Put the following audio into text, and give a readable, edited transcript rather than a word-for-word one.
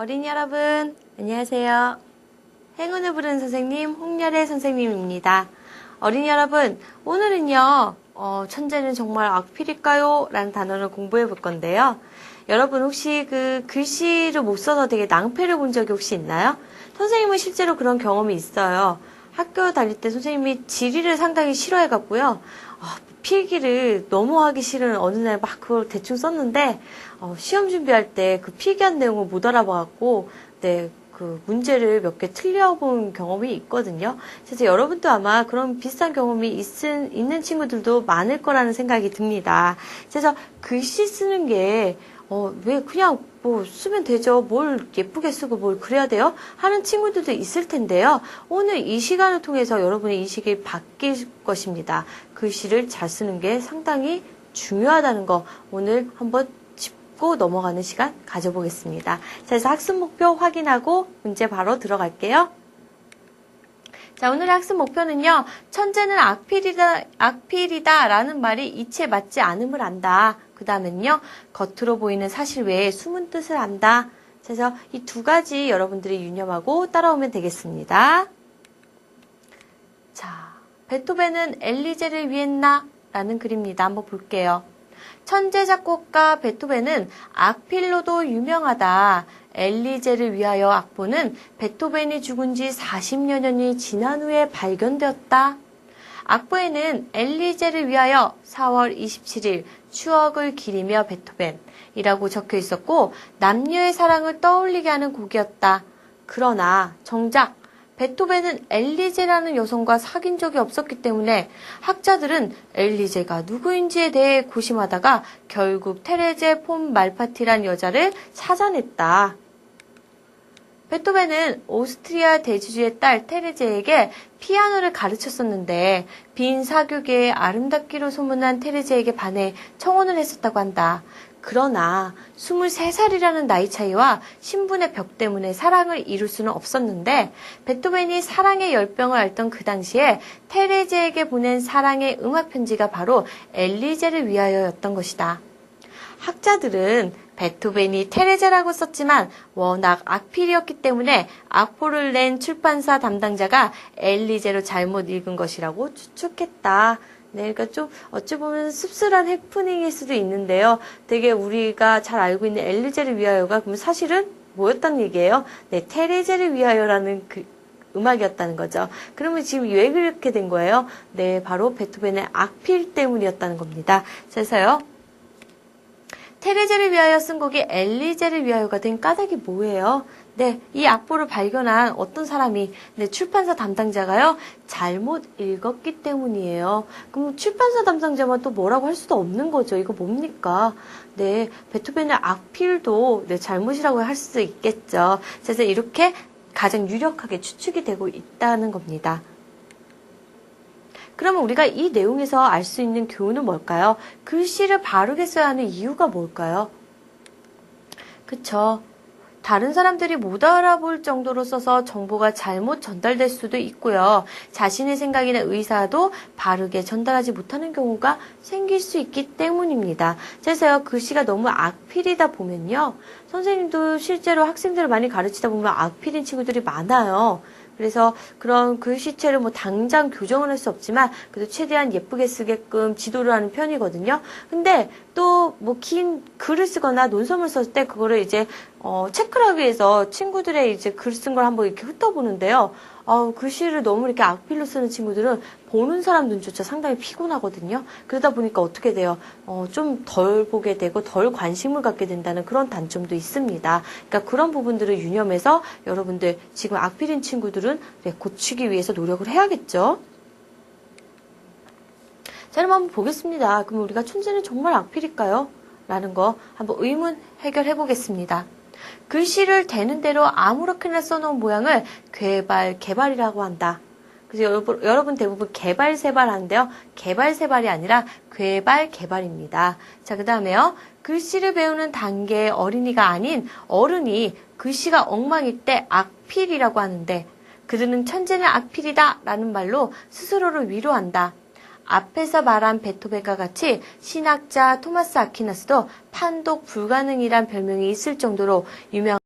어린이 여러분, 안녕하세요. 행운을 부르는 선생님, 홍열애 선생님입니다. 어린이 여러분, 오늘은요, 천재는 정말 악필일까요? 라는 단어를 공부해 볼 건데요. 여러분 혹시 그 글씨를 못 써서 되게 낭패를 본 적이 혹시 있나요? 선생님은 실제로 그런 경험이 있어요. 학교 다닐 때 선생님이 지리를 상당히 싫어해갖고요. 필기를 너무 하기 싫은 어느 날 막 그걸 대충 썼는데, 시험 준비할 때 그 필기한 내용을 못 알아봐갖고, 네, 그 문제를 몇 개 틀려본 경험이 있거든요. 그래서 여러분도 아마 그런 비슷한 경험이 있는 친구들도 많을 거라는 생각이 듭니다. 그래서 글씨 쓰는 게, 왜 그냥 뭐 쓰면 되죠. 뭘 예쁘게 쓰고 뭘 그래야 돼요? 하는 친구들도 있을 텐데요. 오늘 이 시간을 통해서 여러분의 인식이 바뀔 것입니다. 글씨를 잘 쓰는 게 상당히 중요하다는 거 오늘 한번 짚고 넘어가는 시간 가져보겠습니다. 자, 그래서 학습 목표 확인하고 문제 바로 들어갈게요. 자, 오늘의 학습 목표는요. 천재는 악필이다 라는 말이 이치에 맞지 않음을 안다. 그 다음엔요. 겉으로 보이는 사실 외에 숨은 뜻을 안다. 그래서 이 두 가지 여러분들이 유념하고 따라오면 되겠습니다. 자, 베토벤은 엘리제를 위했나? 라는 글입니다. 한번 볼게요. 천재 작곡가 베토벤은 악필로도 유명하다. 엘리제를 위하여 악보는 베토벤이 죽은 지 40여 년이 지난 후에 발견되었다. 악보에는 엘리제를 위하여 4월 27일 추억을 기리며 베토벤이라고 적혀 있었고 남녀의 사랑을 떠올리게 하는 곡이었다. 그러나 정작 베토벤은 엘리제라는 여성과 사귄 적이 없었기 때문에 학자들은 엘리제가 누구인지에 대해 고심하다가 결국 테레제 폰 말파티란 여자를 찾아냈다. 베토벤은 오스트리아 대주주의 딸 테레제에게 피아노를 가르쳤었는데 빈 사교계의 아름답기로 소문난 테레제에게 반해 청혼을 했었다고 한다. 그러나 23살이라는 나이 차이와 신분의 벽 때문에 사랑을 이룰 수는 없었는데 베토벤이 사랑의 열병을 앓던 그 당시에 테레제에게 보낸 사랑의 음악 편지가 바로 엘리제를 위하여였던 것이다. 학자들은 베토벤이 테레제라고 썼지만 워낙 악필이었기 때문에 악보를 낸 출판사 담당자가 엘리제로 잘못 읽은 것이라고 추측했다. 네, 그러니까 좀 어찌 보면 씁쓸한 해프닝일 수도 있는데요. 되게 우리가 잘 알고 있는 엘리제를 위하여가 그럼 사실은 뭐였단 얘기예요? 네, 테레제를 위하여라는 그 음악이었다는 거죠. 그러면 지금 왜 그렇게 된 거예요? 네, 바로 베토벤의 악필 때문이었다는 겁니다. 그래서요. 테레제를 위하여 쓴 곡이 엘리제를 위하여가 된 까닭이 뭐예요? 네, 이 악보를 발견한 어떤 사람이 출판사 담당자가요 잘못 읽었기 때문이에요. 그럼 출판사 담당자만 또 뭐라고 할 수도 없는 거죠. 이거 뭡니까? 네, 베토벤의 악필도 잘못이라고 할 수도 있겠죠. 그래서 이렇게 가장 유력하게 추측이 되고 있다는 겁니다. 그러면 우리가 이 내용에서 알 수 있는 교훈은 뭘까요? 글씨를 바르게 써야 하는 이유가 뭘까요? 그쵸. 다른 사람들이 못 알아볼 정도로 써서 정보가 잘못 전달될 수도 있고요. 자신의 생각이나 의사도 바르게 전달하지 못하는 경우가 생길 수 있기 때문입니다. 그래서요, 글씨가 너무 악필이다 보면요. 선생님도 실제로 학생들을 많이 가르치다 보면 악필인 친구들이 많아요. 그래서 그런 글씨체를 뭐 당장 교정을 할 수 없지만 그래도 최대한 예쁘게 쓰게끔 지도를 하는 편이거든요. 근데 또 뭐 긴 글을 쓰거나 논설을 쓸 때 그거를 이제 체크를 하기 위해서 친구들의 이제 글 쓴 걸 한번 이렇게 훑어보는데요. 글씨를 너무 이렇게 악필로 쓰는 친구들은 보는 사람 눈조차 상당히 피곤하거든요. 그러다 보니까 어떻게 돼요? 좀 덜 보게 되고 덜 관심을 갖게 된다는 그런 단점도 있습니다. 그러니까 그런 부분들을 유념해서 여러분들 지금 악필인 친구들은 고치기 위해서 노력을 해야겠죠. 자, 그럼 한번 보겠습니다. 그럼 우리가 천재는 정말 악필일까요? 라는 거 한번 의문 해결해 보겠습니다. 글씨를 되는 대로 아무렇게나 써놓은 모양을 개발이라고 한다. 그래서 여러분 대부분 개발세발 하는데요. 개발세발이 아니라 개발입니다. 자, 그 다음에요. 글씨를 배우는 단계의 어린이가 아닌 어른이 글씨가 엉망일 때 악필이라고 하는데 그들은 천재는 악필이다 라는 말로 스스로를 위로한다. 앞에서 말한 베토벤과 같이 신학자 토마스 아퀴나스도 판독 불가능이란 별명이 있을 정도로 유명한